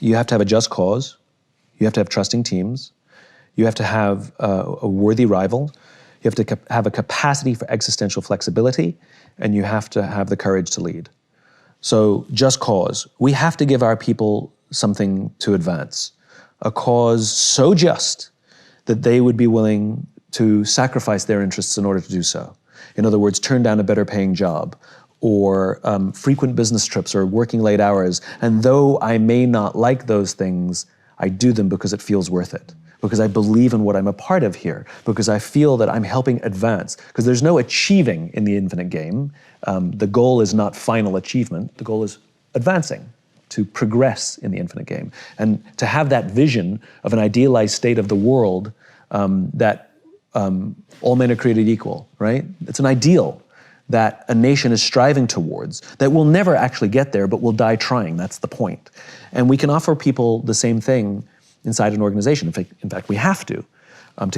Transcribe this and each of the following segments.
You have to have a just cause. You have to have trusting teams. You have to have a worthy rival. You have to have a capacity for existential flexibility, and you have to have the courage to lead. So just cause. We have to give our people something to advance, a cause so just that they would be willing to sacrifice their interests in order to do so. In other words, turn down a better paying job, or frequent business trips, or working late hours. And though I may not like those things, I do them because it feels worth it, because I believe in what I'm a part of here, because I feel that I'm helping advance. Because there's no achieving in the infinite game. The goal is not final achievement. The goal is advancing, to progress in the infinite game. And to have that vision of an idealized state of the world that all men are created equal, right? It's an ideal that a nation is striving towards, that will never actually get there, but will die trying. That's the point. And we can offer people the same thing inside an organization. In fact, we have to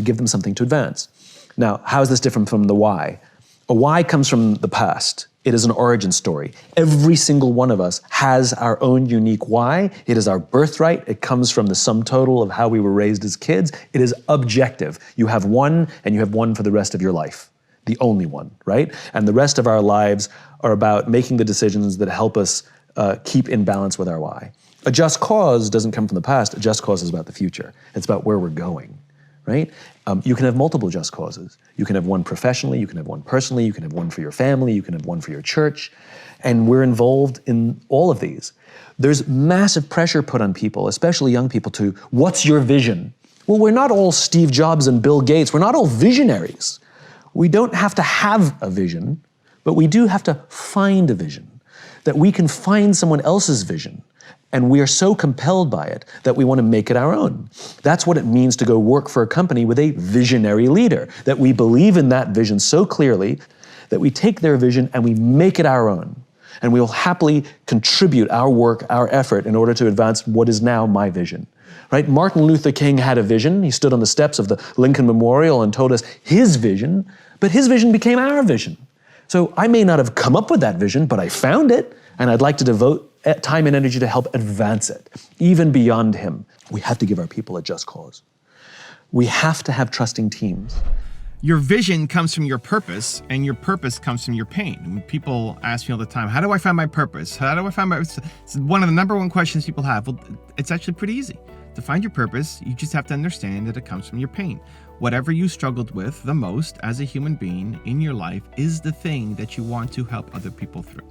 give them something to advance. Now, how is this different from the why? A why comes from the past. It is an origin story. Every single one of us has our own unique why. It is our birthright. It comes from the sum total of how we were raised as kids. It is objective. You have one, and you have one for the rest of your life. The only one, right? And the rest of our lives are about making the decisions that help us keep in balance with our why. A just cause doesn't come from the past. A just cause is about the future. It's about where we're going, right? You can have multiple just causes. You can have one professionally, you can have one personally, you can have one for your family, you can have one for your church. And we're involved in all of these. There's massive pressure put on people, especially young people, to, what's your vision? Well, we're not all Steve Jobs and Bill Gates. We're not all visionaries. We don't have to have a vision, but we do have to find a vision, that we can find someone else's vision, and we are so compelled by it that we want to make it our own. That's what it means to go work for a company with a visionary leader, that we believe in that vision so clearly that we take their vision and we make it our own. And we will happily contribute our work, our effort, in order to advance what is now my vision. Right? Martin Luther King had a vision. He stood on the steps of the Lincoln Memorial and told us his vision, but his vision became our vision. So I may not have come up with that vision, but I found it, and I'd like to devote time and energy to help advance it, even beyond him. We have to give our people a just cause. We have to have trusting teams. Your vision comes from your purpose, and your purpose comes from your pain. When people ask me all the time, how do I find my purpose? How do I find my... It's one of the number one questions people have. Well, it's actually pretty easy. To find your purpose, you just have to understand that it comes from your pain. Whatever you struggled with the most as a human being in your life is the thing that you want to help other people through.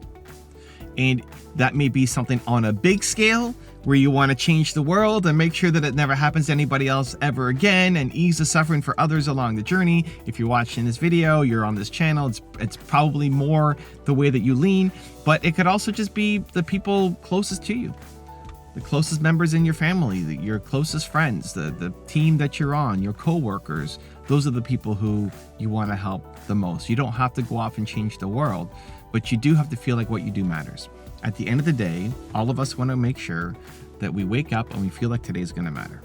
And that may be something on a big scale where you want to change the world and make sure that it never happens to anybody else ever again and ease the suffering for others along the journey. If you're watching this video, you're on this channel, it's probably more the way that you lean, but it could also just be the people closest to you. The closest members in your family, your closest friends, the team that you're on, your coworkers. Those are the people who you want to help the most. You don't have to go off and change the world, but you do have to feel like what you do matters. At the end of the day, all of us want to make sure that we wake up and we feel like today's going to matter.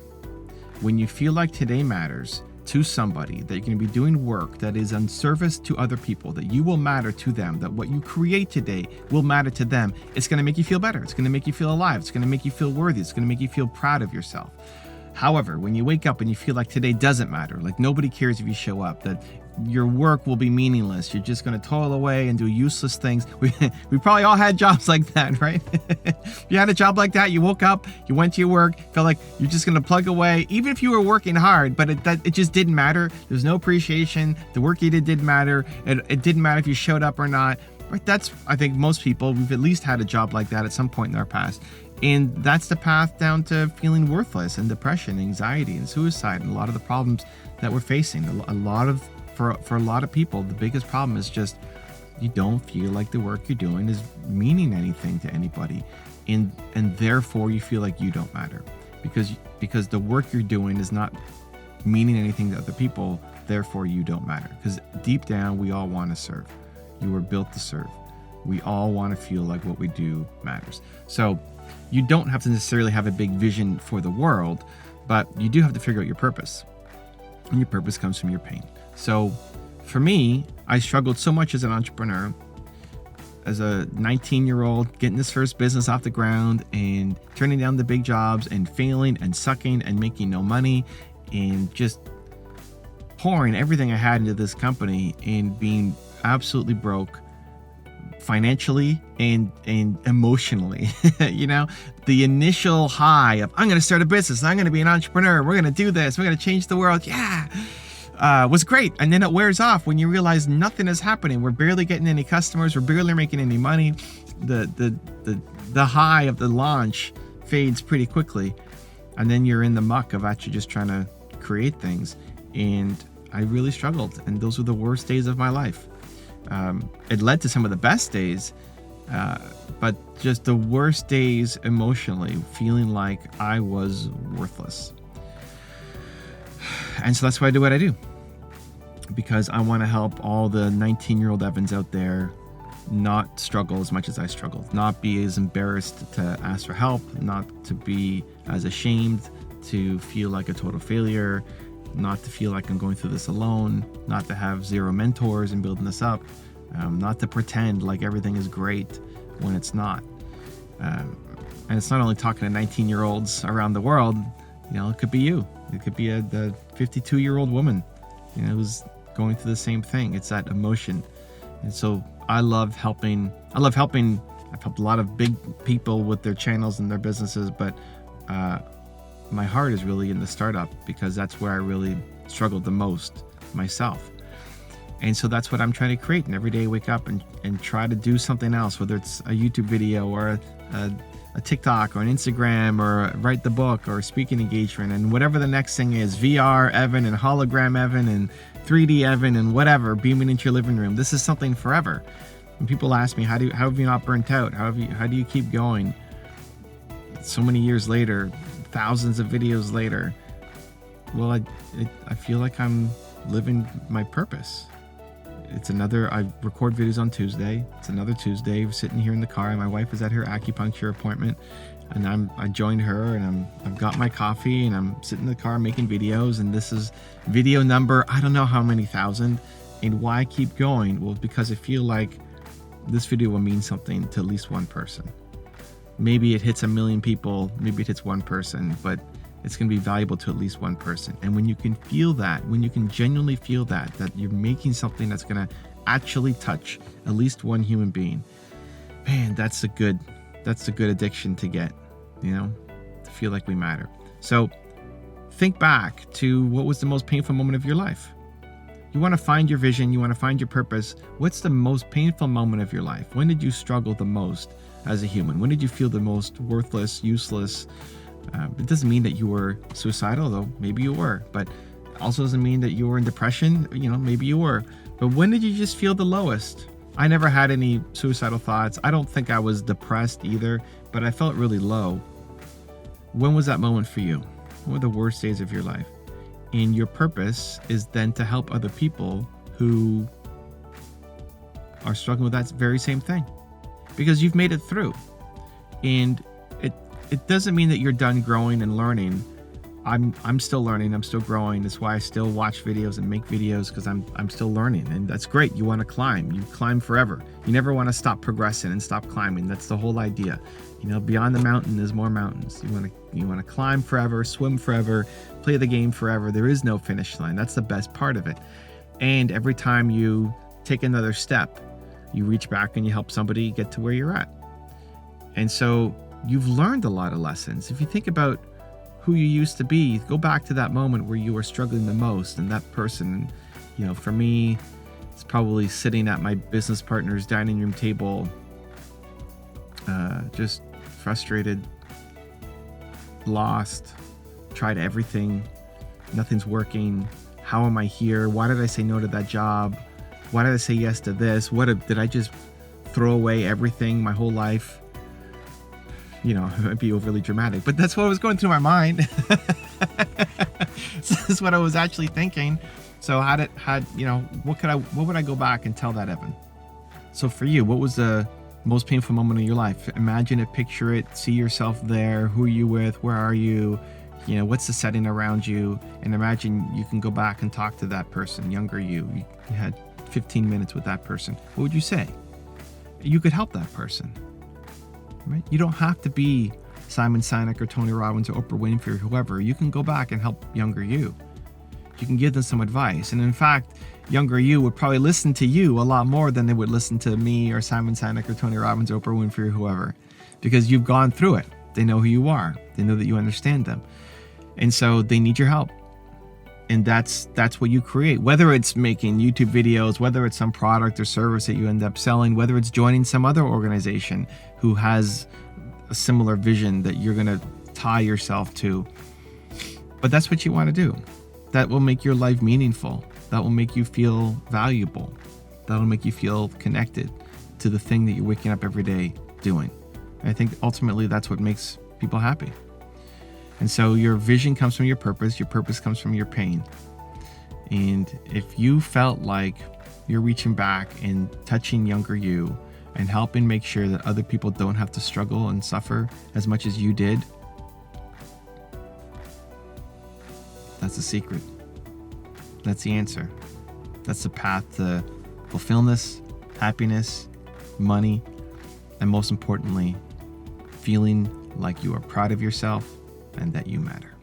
When you feel like today matters to somebody, that you're going to be doing work that is in service to other people, that you will matter to them, that what you create today will matter to them, it's going to make you feel better. It's going to make you feel alive. It's going to make you feel worthy. It's going to make you feel proud of yourself. However, when you wake up and you feel like today doesn't matter, like nobody cares if you show up, that your work will be meaningless, you're just going to toil away and do useless things. We probably all had jobs like that, right? You had a job like that, you woke up, you went to your work, felt like you're just going to plug away, even if you were working hard, but it just didn't matter. There's no appreciation. The work you did didn't matter. It didn't matter if you showed up or not. Right? That's, I think most people, we've at least had a job like that at some point in our past. And that's the path down to feeling worthless and depression, anxiety, and suicide, and a lot of the problems that we're facing. For a lot of people, the biggest problem is just you don't feel like the work you're doing is meaning anything to anybody, and therefore you feel like you don't matter because the work you're doing is not meaning anything to other people. Therefore, you don't matter. Because deep down, we all want to serve. You were built to serve. We all want to feel like what we do matters. So you don't have to necessarily have a big vision for the world, but you do have to figure out your purpose. And your purpose comes from your pain. So for me, I struggled so much as an entrepreneur as a 19-year-old getting his first business off the ground and turning down the big jobs and failing and sucking and making no money and just pouring everything I had into this company and being absolutely broke financially and emotionally. You know, the initial high of I'm going to start a business, I'm going to be an entrepreneur, we're going to do this, we're going to change the world, was great. And then it wears off when you realize nothing is happening. We're barely getting any customers, we're barely making any money. The high of the launch fades pretty quickly, and then you're in the muck of actually just trying to create things. And I really struggled, and those were the worst days of my life. It led to some of the best days, but just the worst days emotionally, feeling like I was worthless. And so that's why I do what I do, because I want to help all the 19-year-old Evans out there not struggle as much as I struggled, not be as embarrassed to ask for help, not to be as ashamed to feel like a total failure, not to feel like I'm going through this alone, not to have zero mentors and building this up, not to pretend like everything is great when it's not. And it's not only talking to 19-year-olds around the world. You know, it could be you. It could be the 52-year-old woman, you know, who's going through the same thing. It's that emotion. And so I love helping. I've helped a lot of big people with their channels and their businesses, but my heart is really in the startup, because that's where I really struggled the most myself. And so that's what I'm trying to create. And every day I wake up and try to do something else, whether it's a YouTube video or a TikTok or an Instagram or write the book or a speaking engagement, and whatever the next thing is, VR Evan and hologram Evan and 3D Evan and whatever, beaming into your living room. This is something forever. And people ask me, how have you not burnt out? How do you keep going? So many years later, thousands of videos later. Well, I feel like I'm living my purpose. I record videos on Tuesday. It's another Tuesday. We're sitting here in the car, and my wife is at her acupuncture appointment, and I joined her, and I've got my coffee, and I'm sitting in the car making videos, and this is video number I don't know how many thousand. And why I keep going? Well, because I feel like this video will mean something to at least one person. Maybe it hits 1 million people, maybe it hits one person, but it's going to be valuable to at least one person. And when you can feel that, when you can genuinely feel that you're making something that's going to actually touch at least one human being, man, that's a good addiction to get, you know, to feel like we matter. So think back to what was the most painful moment of your life. You want to find your vision, you want to find your purpose. What's the most painful moment of your life? When did you struggle the most as a human? When did you feel the most worthless, useless? It doesn't mean that you were suicidal, though maybe you were, but also doesn't mean that you were in depression. You know, maybe you were. But when did you just feel the lowest? I never had any suicidal thoughts. I don't think I was depressed either, but I felt really low. When was that moment for you? What were the worst days of your life? And your purpose is then to help other people who are struggling with that very same thing, because you've made it through. And it doesn't mean that you're done growing and learning. I'm still learning, I'm still growing. That's why I still watch videos and make videos, because I'm still learning, and that's great. You want to climb, you climb forever. You never want to stop progressing and stop climbing. That's the whole idea. You know, beyond the mountain there's more mountains. You want to climb forever, swim forever, play the game forever. There is no finish line. That's the best part of it. And every time you take another step, you reach back and you help somebody get to where you're at. And so you've learned a lot of lessons. If you think about who you used to be, go back to that moment where you were struggling the most, and that person, you know, for me, it's probably sitting at my business partner's dining room table, just frustrated, lost, tried everything, nothing's working. How am I here? Why did I say no to that job? Why did I say yes to this? Did I just throw away everything, my whole life? You know, it might be overly dramatic, but that's what was going through my mind. So that's what I was actually thinking. So what would I go back and tell that Evan? So for you, what was the most painful moment of your life? Imagine it, picture it, see yourself there. Who are you with? Where are you? You know, what's the setting around you? And imagine you can go back and talk to that person, younger you. You had 15 minutes with that person. What would you say? you could help that person. Right? You don't have to be Simon Sinek or Tony Robbins or Oprah Winfrey or whoever. You can go back and help younger you. You can give them some advice. And in fact, younger you would probably listen to you a lot more than they would listen to me or Simon Sinek or Tony Robbins, or Oprah Winfrey or whoever, because you've gone through it. They know who you are. They know that you understand them. And so they need your help. And that's what you create, whether it's making YouTube videos, whether it's some product or service that you end up selling, whether it's joining some other organization who has a similar vision that you're going to tie yourself to. But that's what you want to do. That will make your life meaningful. That will make you feel valuable. That will make you feel connected to the thing that you're waking up every day doing. And I think ultimately that's what makes people happy. And so your vision comes from your purpose comes from your pain. And if you felt like you're reaching back and touching younger you and helping make sure that other people don't have to struggle and suffer as much as you did, that's the secret. That's the answer. That's the path to fulfillment, happiness, money, and most importantly, feeling like you are proud of yourself and that you matter.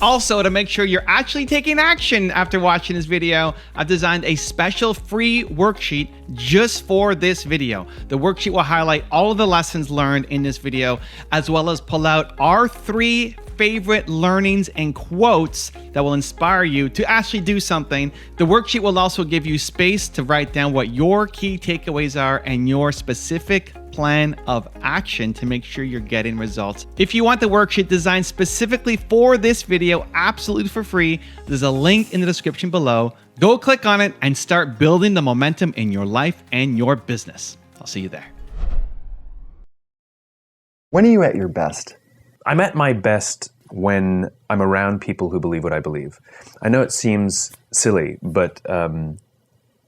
Also, to make sure you're actually taking action after watching this video, I've designed a special free worksheet just for this video. The worksheet will highlight all of the lessons learned in this video, as well as pull out our 3 favorite learnings and quotes that will inspire you to actually do something. The worksheet will also give you space to write down what your key takeaways are and your specific plan of action to make sure you're getting results. If you want the worksheet designed specifically for this video, absolutely for free, there's a link in the description below. Go click on it and start building the momentum in your life and your business. I'll see you there. When are you at your best? I'm at my best when I'm around people who believe what I believe. I know it seems silly, but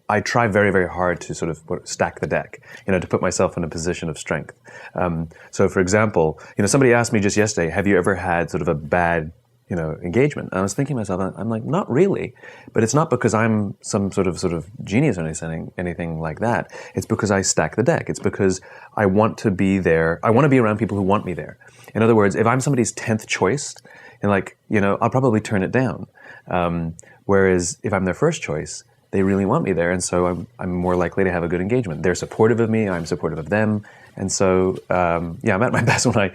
I try very, very hard to sort of stack the deck, to put myself in a position of strength. So for example, somebody asked me just yesterday, have you ever had sort of a bad, engagement? And I was thinking to myself, I'm like, not really, but it's not because I'm some sort of genius or anything like that. It's because I stack the deck. It's because I want to be there. I want to be around people who want me there. In other words, if I'm somebody's 10th choice, I'll probably turn it down. Whereas if I'm their first choice, they really want me there, and so I'm more likely to have a good engagement. They're supportive of me, I'm supportive of them, and so I'm at my best when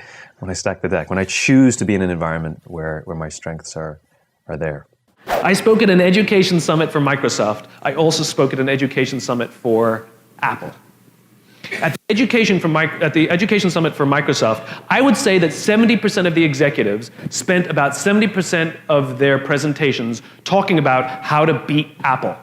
I stack the deck, when I choose to be in an environment where my strengths are there. I spoke at an education summit for Microsoft. I also spoke at an education summit for Apple. At the education summit for Microsoft, I would say that 70% of the executives spent about 70% of their presentations talking about how to beat Apple.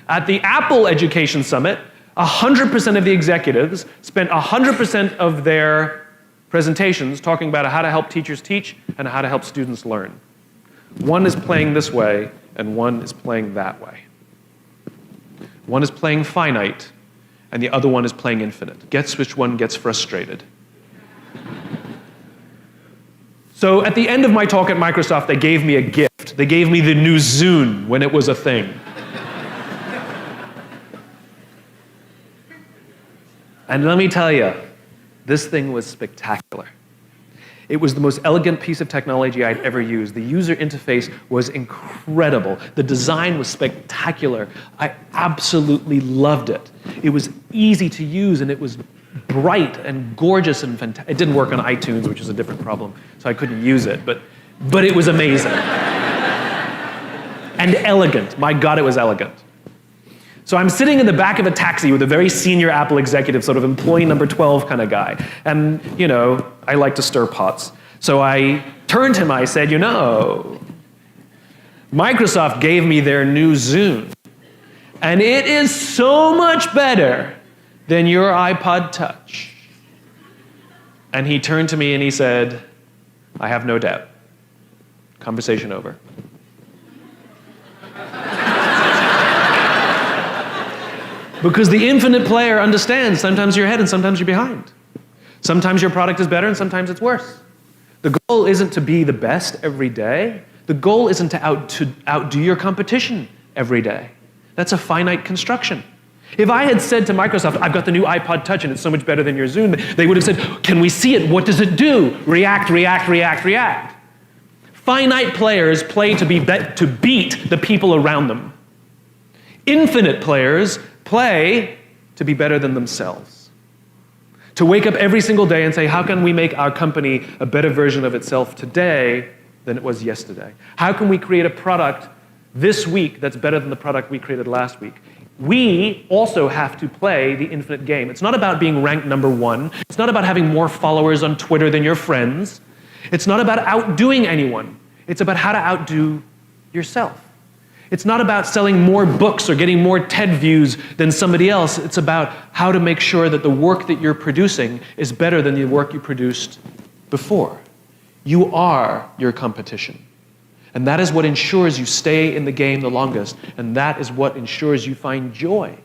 At the Apple Education Summit, 100% of the executives spent 100% of their presentations talking about how to help teachers teach and how to help students learn. One is playing this way, and one is playing that way. One is playing finite, and the other one is playing infinite. Guess which one gets frustrated. So at the end of my talk at Microsoft, they gave me a gift. They gave me the new Zune when it was a thing. And let me tell you, this thing was spectacular. It was the most elegant piece of technology I'd ever used. The user interface was incredible. The design was spectacular. I absolutely loved it. It was easy to use, and it was bright and gorgeous and fantastic. It didn't work on iTunes, which is a different problem, so I couldn't use it, but it was amazing. And elegant. My God, it was elegant. So I'm sitting in the back of a taxi with a very senior Apple executive, sort of employee number 12 kind of guy. And, I like to stir pots. So I turned to him, I said, Microsoft gave me their new Zune. And it is so much better than your iPod Touch. And he turned to me and he said, I have no doubt. Conversation over. Because the infinite player understands sometimes you're ahead and sometimes you're behind. Sometimes your product is better and sometimes it's worse. The goal isn't to be the best every day. The goal isn't to outdo your competition every day. That's a finite construction. If I had said to Microsoft, I've got the new iPod Touch and it's so much better than your Zoom, they would have said, can we see it? What does it do? React, react, react, react. Finite players play to beat the people around them. Infinite players play to be better than themselves. To wake up every single day and say, how can we make our company a better version of itself today than it was yesterday? How can we create a product this week that's better than the product we created last week? We also have to play the infinite game. It's not about being ranked number one. It's not about having more followers on Twitter than your friends. It's not about outdoing anyone. It's about how to outdo yourself. It's not about selling more books or getting more TED views than somebody else. It's about how to make sure that the work that you're producing is better than the work you produced before. You are your competition. And that is what ensures you stay in the game the longest. And that is what ensures you find joy.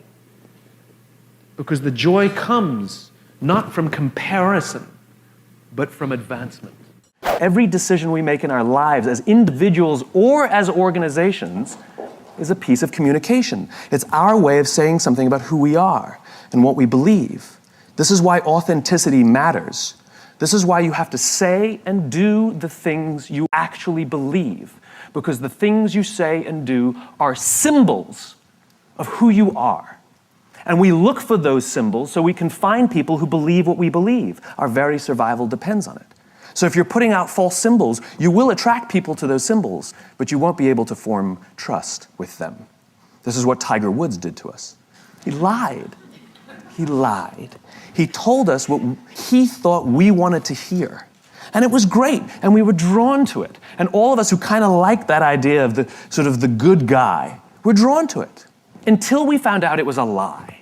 Because the joy comes not from comparison, but from advancement. Every decision we make in our lives as individuals or as organizations is a piece of communication. It's our way of saying something about who we are and what we believe. This is why authenticity matters. This is why you have to say and do the things you actually believe, because the things you say and do are symbols of who you are. And we look for those symbols so we can find people who believe what we believe. Our very survival depends on it. So if you're putting out false symbols, you will attract people to those symbols, but you won't be able to form trust with them. This is what Tiger Woods did to us. He lied. He lied. He told us what he thought we wanted to hear. And it was great, and we were drawn to it. And all of us who kind of liked that idea of the sort of the good guy, were drawn to it, until we found out it was a lie.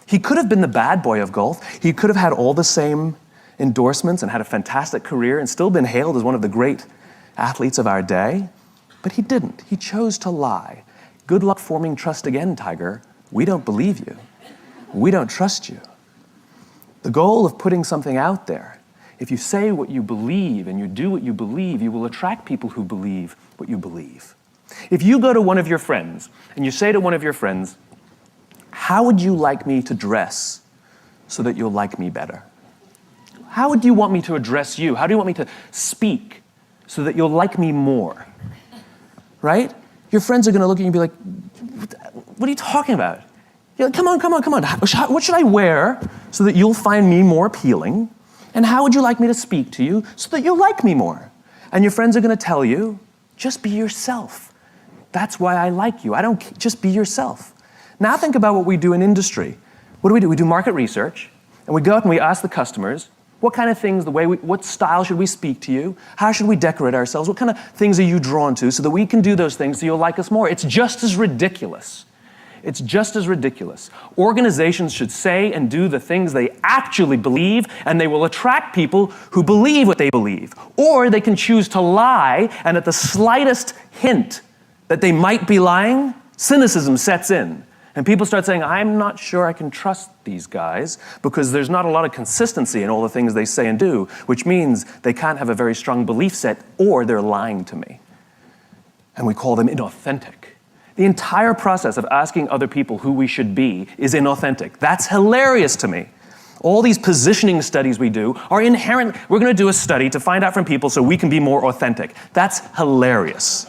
He could have been the bad boy of golf. He could have had all the same endorsements and had a fantastic career and still been hailed as one of the great athletes of our day. But he didn't. He chose to lie. Good luck forming trust again, Tiger. We don't believe you. We don't trust you. The goal of putting something out there, if you say what you believe and you do what you believe, you will attract people who believe what you believe. If you go to one of your friends and you say to one of your friends, how would you like me to dress so that you'll like me better? How would you want me to address you? How do you want me to speak so that you'll like me more? Right? Your friends are going to look at you and be like, what are you talking about? You're like, come on. What should I wear so that you'll find me more appealing? And how would you like me to speak to you so that you'll like me more? And your friends are going to tell you, just be yourself. That's why I like you. Just be yourself. Now think about what we do in industry. What do? We do market research, and we go out and we ask the customers, what kind of things, what style should we speak to you? How should we decorate ourselves? What kind of things are you drawn to so that we can do those things so you'll like us more? It's just as ridiculous. It's just as ridiculous. Organizations should say and do the things they actually believe, and they will attract people who believe what they believe. Or they can choose to lie, and at the slightest hint that they might be lying, cynicism sets in. And people start saying, I'm not sure I can trust these guys because there's not a lot of consistency in all the things they say and do, which means they can't have a very strong belief set or they're lying to me. And we call them inauthentic. The entire process of asking other people who we should be is inauthentic. That's hilarious to me. All these positioning studies we do are inherent. We're going to do a study to find out from people so we can be more authentic. That's hilarious.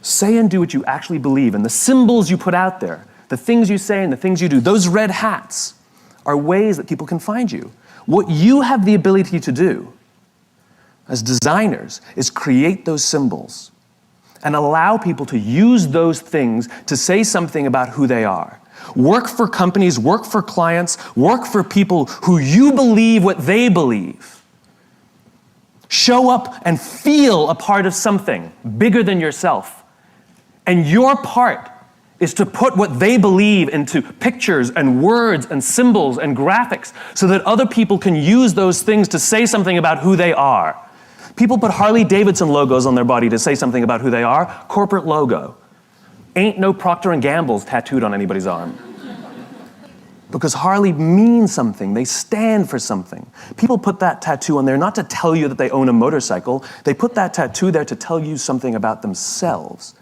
Say and do what you actually believe, and the symbols you put out there, the things you say and the things you do, those red hats are ways that people can find you. What you have the ability to do as designers is create those symbols and allow people to use those things to say something about who they are. Work for companies, work for clients, work for people who you believe what they believe. Show up and feel a part of something bigger than yourself. And your part is to put what they believe into pictures and words and symbols and graphics so that other people can use those things to say something about who they are. People put Harley-Davidson logos on their body to say something about who they are. Corporate logo. Ain't no Procter & Gamble's tattooed on anybody's arm. Because Harley means something. They stand for something. People put that tattoo on there not to tell you that they own a motorcycle. They put that tattoo there to tell you something about themselves.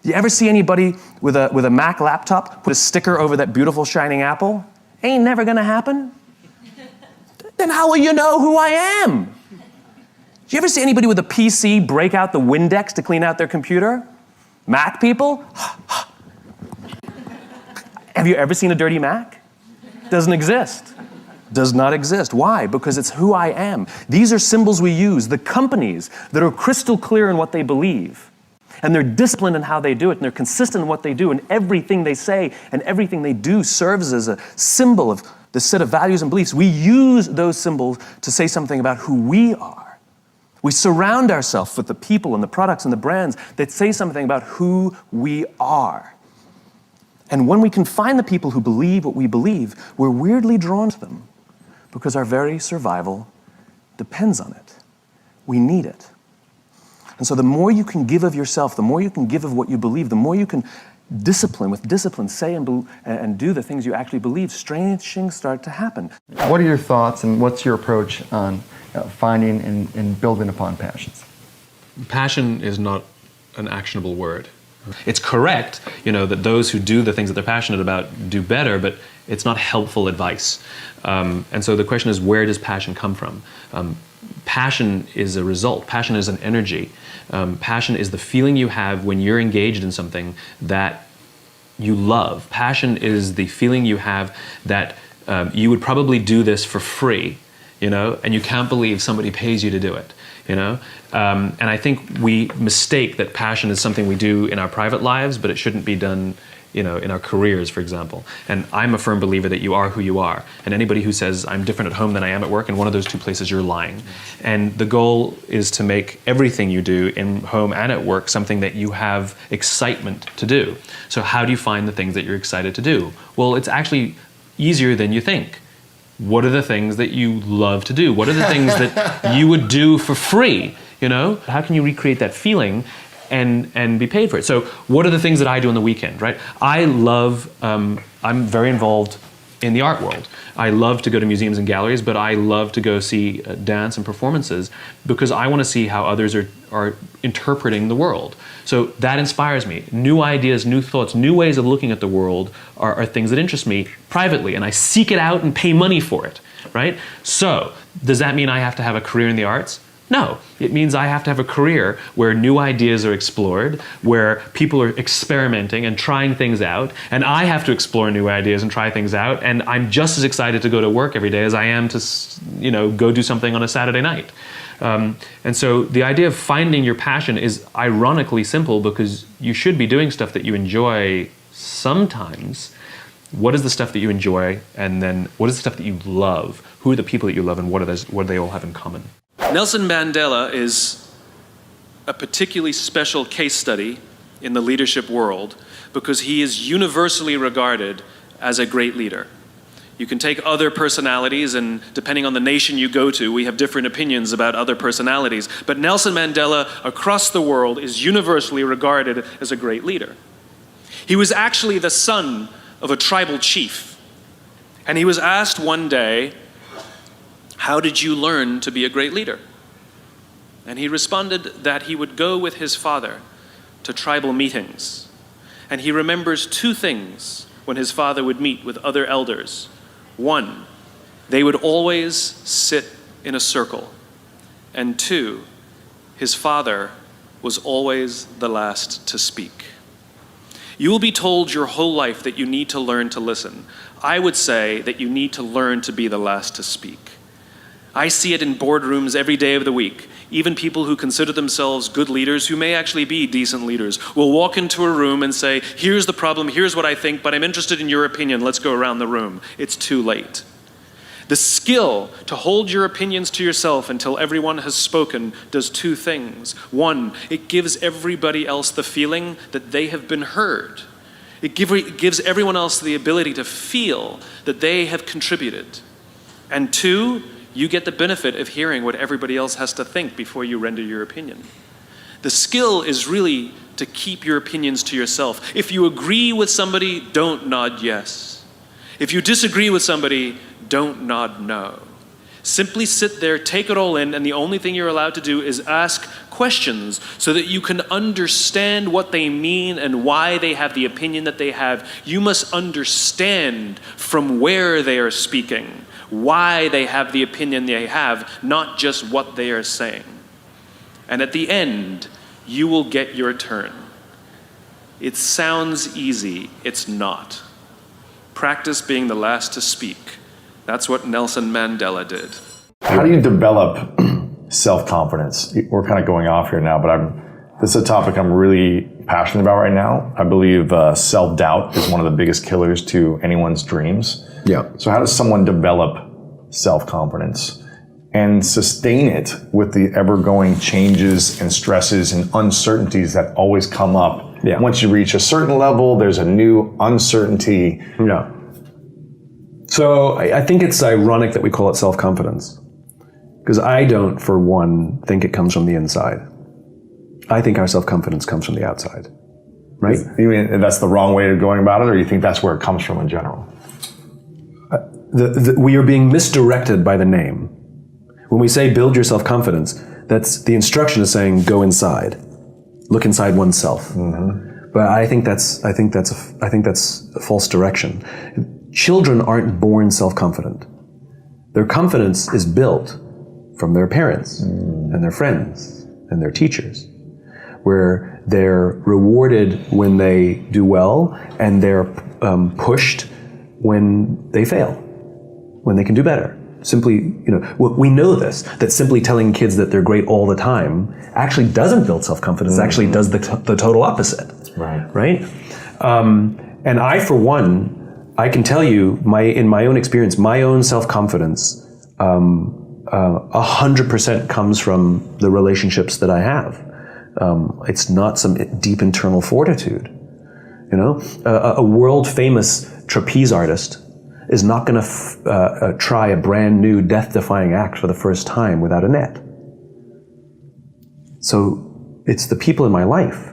You ever see anybody with a Mac laptop put a sticker over that beautiful shining apple? Ain't never gonna happen. Then how will you know who I am? Do you ever see anybody with a PC break out the Windex to clean out their computer? Mac people? Have you ever seen a dirty Mac? Doesn't exist. Does not exist. Why? Because it's who I am. These are symbols we use. The companies that are crystal clear in what they believe, and they're disciplined in how they do it, and they're consistent in what they do, and everything they say and everything they do serves as a symbol of the set of values and beliefs. We use those symbols to say something about who we are. We surround ourselves with the people and the products and the brands that say something about who we are. And when we can find the people who believe what we believe, we're weirdly drawn to them because our very survival depends on it. We need it. And so the more you can give of yourself, the more you can give of what you believe, the more you can with discipline, say and do the things you actually believe, strange things start to happen. What are your thoughts and what's your approach on finding and building upon passions? Passion is not an actionable word. It's correct, that those who do the things that they're passionate about do better, but it's not helpful advice. And so the question is, where does passion come from? Passion is a result. Passion is an energy. Passion is the feeling you have when you're engaged in something that you love. Passion is the feeling you have that you would probably do this for free, and you can't believe somebody pays you to do it, And I think we mistake that passion is something we do in our private lives, but it shouldn't be done in our careers, for example. And I'm a firm believer that you are who you are. And anybody who says, I'm different at home than I am at work, in one of those two places, you're lying. And the goal is to make everything you do in home and at work something that you have excitement to do. So how do you find the things that you're excited to do? Well, it's actually easier than you think. What are the things that you love to do? What are the things that you would do for free? How can you recreate that feeling and be paid for it? So what are the things that I do on the weekend, right? I love, I'm very involved in the art world. I love to go to museums and galleries, but I love to go see dance and performances because I want to see how others are interpreting the world. So that inspires me. New ideas, new thoughts, new ways of looking at the world are things that interest me privately, and I seek it out and pay money for it, right? So does that mean I have to have a career in the arts? No, it means I have to have a career where new ideas are explored, where people are experimenting and trying things out, and I have to explore new ideas and try things out, and I'm just as excited to go to work every day as I am to, go do something on a Saturday night. And so the idea of finding your passion is ironically simple because you should be doing stuff that you enjoy sometimes. What is the stuff that you enjoy, and then what is the stuff that you love? Who are the people that you love, and what do they all have in common? Nelson Mandela is a particularly special case study in the leadership world because he is universally regarded as a great leader. You can take other personalities, and depending on the nation you go to, we have different opinions about other personalities. But Nelson Mandela, across the world, is universally regarded as a great leader. He was actually the son of a tribal chief. And he was asked one day, how did you learn to be a great leader? And he responded that he would go with his father to tribal meetings. And he remembers two things when his father would meet with other elders. One, they would always sit in a circle. And two, his father was always the last to speak. You will be told your whole life that you need to learn to listen. I would say that you need to learn to be the last to speak. I see it in boardrooms every day of the week. Even people who consider themselves good leaders, who may actually be decent leaders, will walk into a room and say, here's the problem, here's what I think, but I'm interested in your opinion, let's go around the room. It's too late. The skill to hold your opinions to yourself until everyone has spoken does two things. One, it gives everybody else the feeling that they have been heard. It gives everyone else the ability to feel that they have contributed. And two, you get the benefit of hearing what everybody else has to think before you render your opinion. The skill is really to keep your opinions to yourself. If you agree with somebody, don't nod yes. If you disagree with somebody, don't nod no. Simply sit there, take it all in, and the only thing you're allowed to do is ask questions so that you can understand what they mean and why they have the opinion that they have. You must understand from where they are speaking, why they have the opinion they have, not just what they are saying. And at the end, you will get your turn. It sounds easy, it's not. Practice being the last to speak. That's what Nelson Mandela did. How do you develop self-confidence? We're kind of going off here now, but this is a topic I'm really passionate about right now. I believe self-doubt is one of the biggest killers to anyone's dreams. Yeah. So how does someone develop self-confidence and sustain it with the ever-going changes and stresses and uncertainties that always come up? Yeah. Once you reach a certain level, there's a new uncertainty. Yeah. So I think it's ironic that we call it self-confidence. Because I don't, for one, think it comes from the inside. I think our self-confidence comes from the outside. Right? You mean that's the wrong way of going about it, or you think that's where it comes from in general? We are being misdirected by the name. When we say build your self-confidence, that's the instruction is saying go inside, look inside oneself. Mm-hmm. But I think that's a false direction. Children aren't born self-confident. Their confidence is built from their parents and their friends and their teachers, where they're rewarded when they do well and they're pushed when they fail, when they can do better. Simply, we know this, that simply telling kids that they're great all the time actually doesn't build self-confidence, actually does the total opposite. Right? And I, for one, I can tell you, in my own experience, my own self-confidence, 100% comes from the relationships that I have. It's not some deep internal fortitude. A world-famous trapeze artist is not going to try a brand new death-defying act for the first time without a net. So it's the people in my life.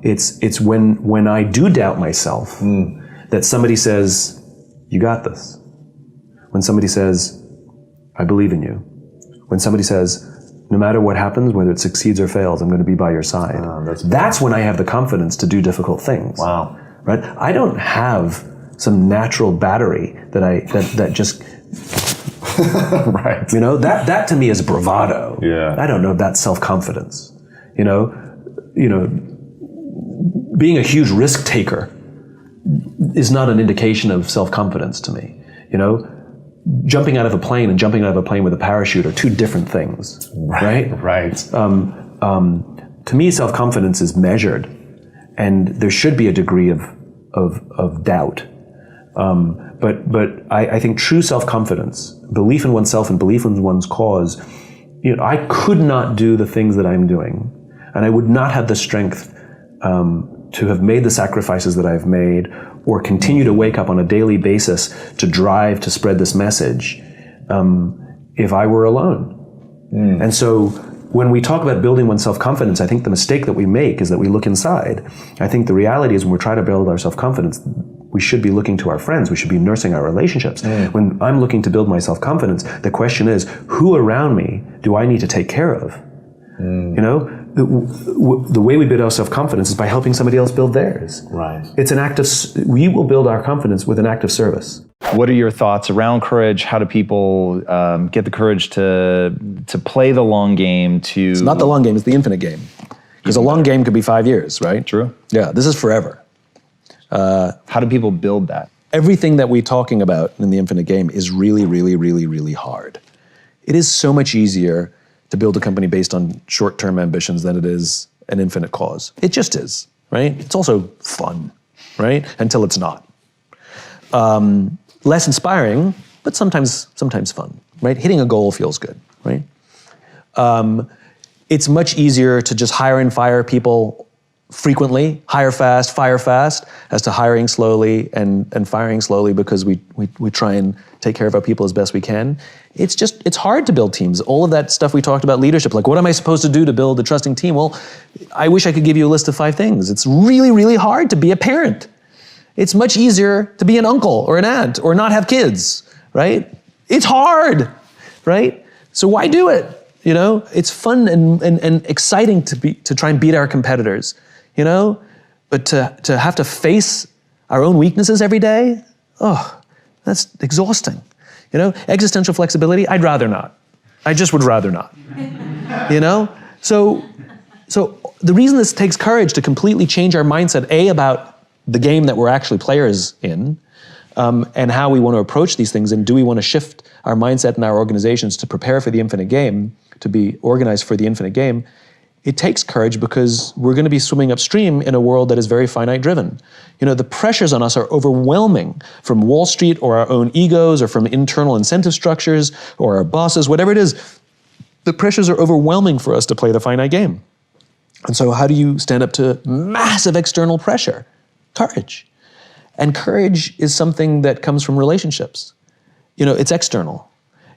It's when I do doubt myself that somebody says, "You got this." When somebody says, "I believe in you." When somebody says, "No matter what happens, whether it succeeds or fails, I'm going to be by your side." That's when I have the confidence to do difficult things. Wow. Right? I don't have some natural battery that just right. That to me is bravado. Yeah. I don't know if that's self-confidence. Being a huge risk taker is not an indication of self-confidence to me. Jumping out of a plane and jumping out of a plane with a parachute are two different things. Right? Right. To me, self-confidence is measured, and there should be a degree of doubt. But I think true self-confidence, belief in oneself and belief in one's cause, I could not do the things that I'm doing, and I would not have the strength to have made the sacrifices that I've made, or continue to wake up on a daily basis to drive to spread this message, if I were alone. And so when we talk about building one's self-confidence, I think the mistake that we make is that we look inside. I think the reality is when we're trying to build our self-confidence, we should be looking to our friends. We should be nursing our relationships. When I'm looking to build my self-confidence, the question is, who around me do I need to take care of? The way we build our self-confidence is by helping somebody else build theirs. Right. It's an act of, we will build our confidence with an act of service. What are your thoughts around courage? How do people get the courage to play the long game? It's not the long game, it's the infinite game. Because a long game could be 5 years, right? True. Yeah, this is forever. How do people build that? Everything that we're talking about in the infinite game is really, really, really, really hard. It is so much easier to build a company based on short-term ambitions than it is an infinite cause. It just is, right? It's also fun, right? Until it's not. Less inspiring, but sometimes fun, right? Hitting a goal feels good, right? It's much easier to just hire and fire people frequently, hire fast, fire fast, as to hiring slowly and firing slowly because we try and take care of our people as best we can. It's hard to build teams. All of that stuff we talked about leadership, like what am I supposed to do to build a trusting team? Well, I wish I could give you a list of 5 things. It's really, really hard to be a parent. It's much easier to be an uncle or an aunt or not have kids, right? It's hard, right? So why do it? You know, it's fun and exciting to try and beat our competitors, you know, but to have to face our own weaknesses every day, oh, that's exhausting. You know, existential flexibility, I'd rather not. I just would rather not. You know? So the reason this takes courage to completely change our mindset, A, about the game that we're actually players in, and how we want to approach these things, and do we want to shift our mindset in our organizations to prepare for the infinite game, to be organized for the infinite game, it takes courage because we're going to be swimming upstream in a world that is very finite driven. You know, the pressures on us are overwhelming from Wall Street or our own egos or from internal incentive structures or our bosses, whatever it is. The pressures are overwhelming for us to play the finite game. And so how do you stand up to massive external pressure? Courage. And courage is something that comes from relationships. You know, it's external.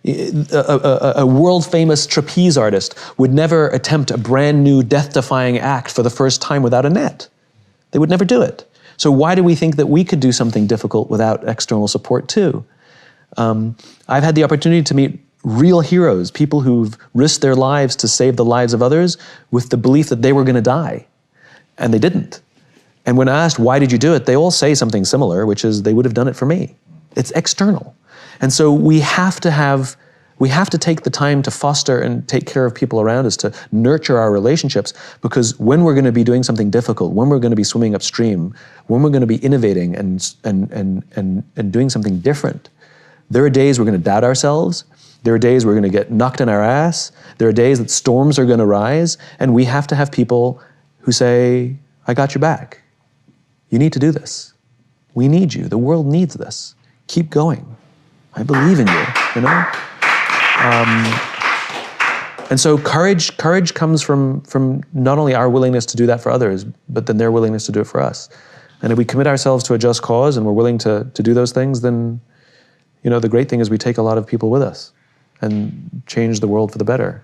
A world-famous trapeze artist would never attempt a brand new death-defying act for the first time without a net. They would never do it. So why do we think that we could do something difficult without external support too? I've had the opportunity to meet real heroes, people who've risked their lives to save the lives of others with the belief that they were going to die, and they didn't. And when asked, why did you do it? They all say something similar, which is they would have done it for me. It's external. And so we have to take the time to foster and take care of people around us, to nurture our relationships, because when we're going to be doing something difficult, when we're going to be swimming upstream, when we're going to be innovating and doing something different, there are days we're going to doubt ourselves. There are days we're going to get knocked in our ass. There are days that storms are going to rise, and we have to have people who say, I got your back. You need to do this. We need you. The world needs this. Keep going. I believe in you, you know? And so courage comes from not only our willingness to do that for others, but then their willingness to do it for us. And if we commit ourselves to a just cause and we're willing to do those things, then, you know, the great thing is we take a lot of people with us and change the world for the better.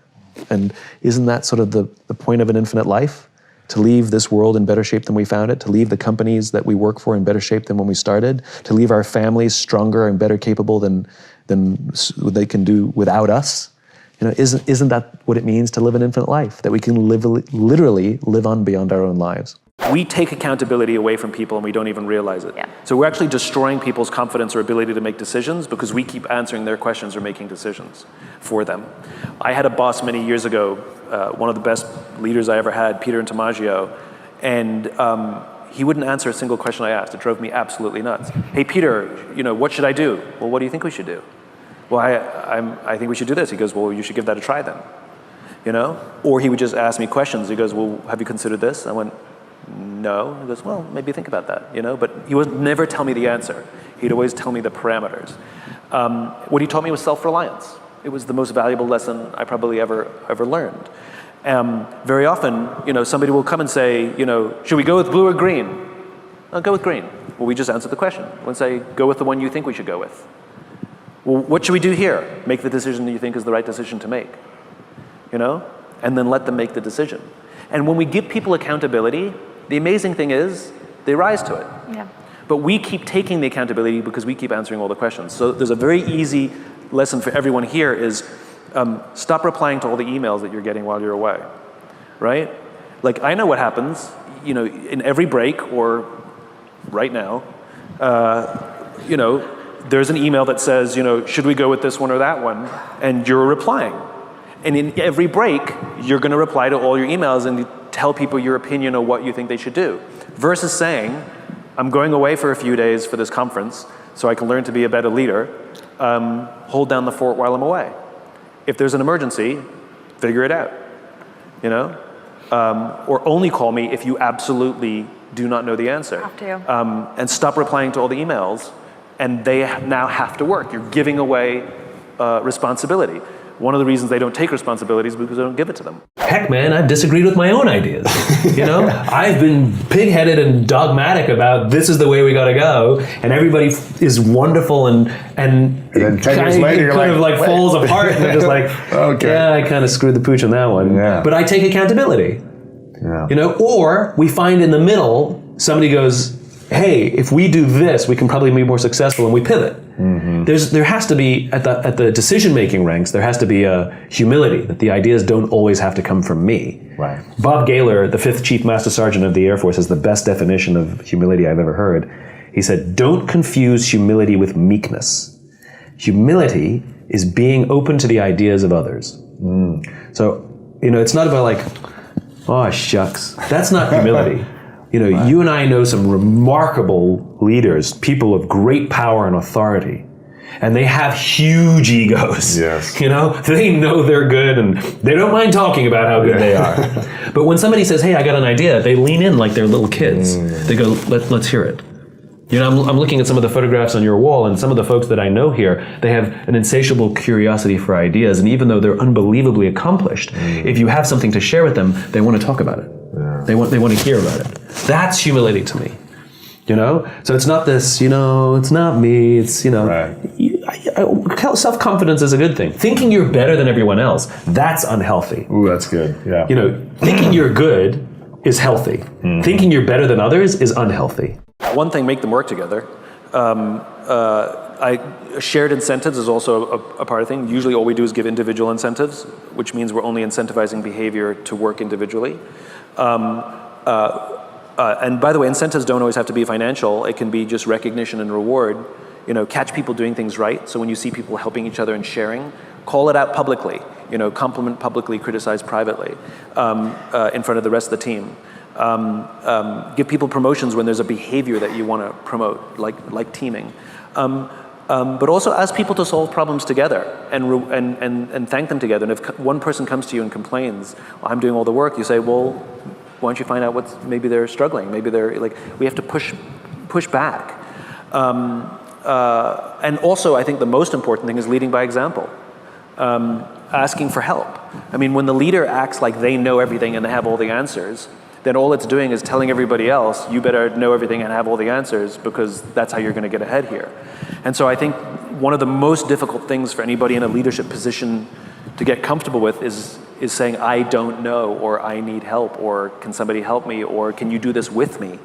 And isn't that sort of the point of an infinite life? To leave this world in better shape than we found it, to leave the companies that we work for in better shape than when we started, to leave our families stronger and better capable than they can do without us. You know, isn't that what it means to live an infinite life? That we can literally live on beyond our own lives. We take accountability away from people and we don't even realize it. Yeah. So we're actually destroying people's confidence or ability to make decisions because we keep answering their questions or making decisions for them. I had a boss many years ago, one of the best leaders I ever had, Peter Intamaggio, and he wouldn't answer a single question I asked. It drove me absolutely nuts. Hey, Peter, you know, what should I do? Well, what do you think we should do? Well, I think we should do this. He goes, well, you should give that a try then. You know? Or he would just ask me questions. He goes, well, have you considered this? I went, no. He goes, well, maybe think about that, you know? But he would never tell me the answer. He'd always tell me the parameters. What he taught me was self-reliance. It was the most valuable lesson I probably ever learned. Very often, you know, somebody will come and say, you know, should we go with blue or green? I'll go with green. Well, we just answered the question. We'll say, go with the one you think we should go with. Well, what should we do here? Make the decision that you think is the right decision to make. You know? And then let them make the decision. And when we give people accountability, the amazing thing is they rise to it. Yeah. But we keep taking the accountability because we keep answering all the questions. So there's a very easy lesson for everyone here is stop replying to all the emails that you're getting while you're away, right? Like, I know what happens, you know, in every break or right now, you know, there's an email that says, you know, should we go with this one or that one? And you're replying. And in every break, you're going to reply to all your emails and tell people your opinion of what you think they should do. Versus saying, I'm going away for a few days for this conference so I can learn to be a better leader. Hold down the fort while I'm away. If there's an emergency, figure it out, you know? Or only call me if you absolutely do not know the answer. Have to. And stop replying to all the emails, and they now have to work. You're giving away responsibility. One of the reasons they don't take responsibility is because they don't give it to them. Heck, man, I've disagreed with my own ideas. You know, I've been pig-headed and dogmatic about this is the way we got to go, and everybody is wonderful and then 10 years later, you're kind of like falls apart, and they're just like, okay. Yeah, I kind of screwed the pooch on that one. Yeah. But I take accountability. Yeah. You know, or we find in the middle, somebody goes, hey, if we do this, we can probably be more successful, and we pivot. There has to be, at the decision-making ranks, there has to be a humility that the ideas don't always have to come from me. Right. Bob Gaylor, the 5th Chief Master Sergeant of the Air Force, has the best definition of humility I've ever heard. He said, don't confuse humility with meekness. Humility is being open to the ideas of others. So, it's not about like, oh, shucks. That's not humility. You and I know some remarkable leaders, people of great power and authority, and they have huge egos. Yes. They know they're good, and they don't mind talking about how good they are. But when somebody says, hey, I got an idea, they lean in like they're little kids. They go, let's hear it. I'm looking at some of the photographs on your wall, and some of the folks that I know here, they have an insatiable curiosity for ideas, and even though they're unbelievably accomplished, if you have something to share with them, they want to talk about it. Yeah. They want to hear about it. That's humility to me. So it's not this, it's not me, it's, Right. Self-confidence is a good thing. Thinking you're better than everyone else, that's unhealthy. Ooh, that's good. Yeah. Thinking you're good is healthy. Thinking you're better than others is unhealthy. One thing, make them work together. Shared incentives is also a part of the thing. Usually all we do is give individual incentives, which means we're only incentivizing behavior to work individually. And by the way, incentives don't always have to be financial. It can be just recognition and reward. Catch people doing things right. So when you see people helping each other and sharing, call it out publicly. Compliment publicly, criticize privately in front of the rest of the team. Give people promotions when there's a behavior that you want to promote, like teaming. But also ask people to solve problems together and thank them together. And if one person comes to you and complains, I'm doing all the work, you say, well, why don't you find out maybe they're struggling, maybe they're we have to push back. And also, I think the most important thing is leading by example. Asking for help. When the leader acts like they know everything and they have all the answers, then all it's doing is telling everybody else, you better know everything and have all the answers because that's how you're going to get ahead here. And so I think one of the most difficult things for anybody in a leadership position to get comfortable with is saying, I don't know, or I need help, or can somebody help me, or can you do this with me?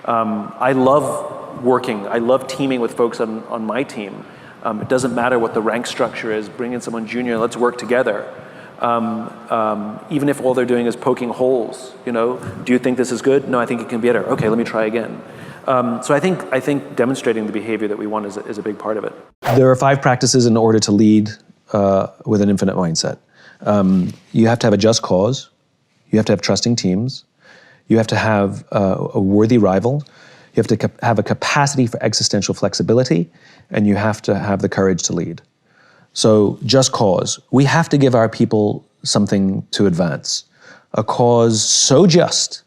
I love teaming with folks on my team. It doesn't matter what the rank structure is, bring in someone junior, let's work together. Even if all they're doing is poking holes, do you think this is good? No, I think it can be better. Okay, let me try again. So I think demonstrating the behavior that we want is a big part of it. There are 5 practices in order to lead with an infinite mindset. You have to have a just cause. You have to have trusting teams. You have to have a worthy rival. You have to have a capacity for existential flexibility, and you have to have the courage to lead. So just cause. We have to give our people something to advance. A cause so just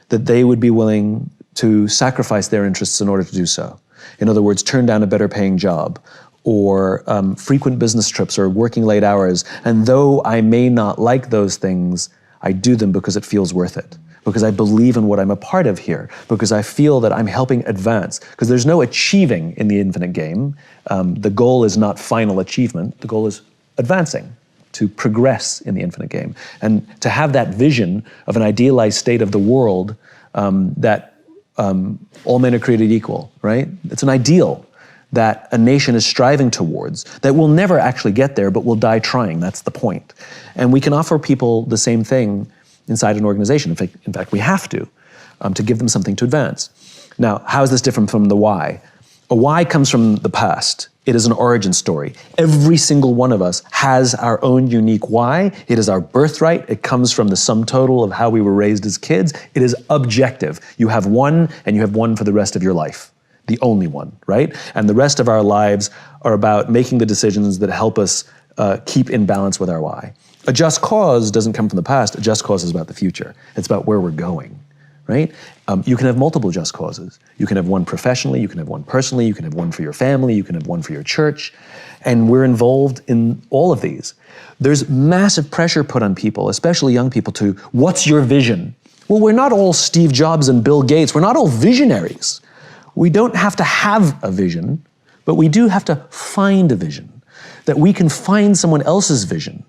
that they would be willing to sacrifice their interests in order to do so. In other words, turn down a better paying job, or frequent business trips, or working late hours. And though I may not like those things, I do them because it feels worth it. Because I believe in what I'm a part of here, because I feel that I'm helping advance. Because there's no achieving in the infinite game. The goal is not final achievement. The goal is advancing, to progress in the infinite game. And to have that vision of an idealized state of the world that all men are created equal, right? It's an ideal that a nation is striving towards, that will never actually get there, but will die trying. That's the point. And we can offer people the same thing inside an organization. In fact, we have to give them something to advance. Now, how is this different from the why? A why comes from the past. It is an origin story. Every single one of us has our own unique why. It is our birthright. It comes from the sum total of how we were raised as kids. It is objective. You have one, and you have one for the rest of your life. The only one, right? And the rest of our lives are about making the decisions that help us keep in balance with our why. A just cause doesn't come from the past. A just cause is about the future. It's about where we're going, right? You can have multiple just causes. You can have one professionally, you can have one personally, you can have one for your family, you can have one for your church. And we're involved in all of these. There's massive pressure put on people, especially young people, to, what's your vision? Well, we're not all Steve Jobs and Bill Gates. We're not all visionaries. We don't have to have a vision, but we do have to find a vision. that we can find someone else's vision,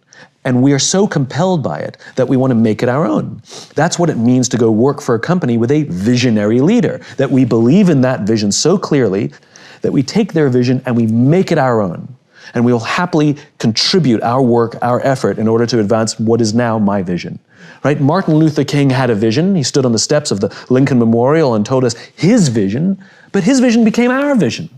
and we are so compelled by it that we want to make it our own. That's what it means to go work for a company with a visionary leader, that we believe in that vision so clearly that we take their vision and we make it our own. And we will happily contribute our work, our effort, in order to advance what is now my vision. Right? Martin Luther King had a vision. He stood on the steps of the Lincoln Memorial and told us his vision, but his vision became our vision.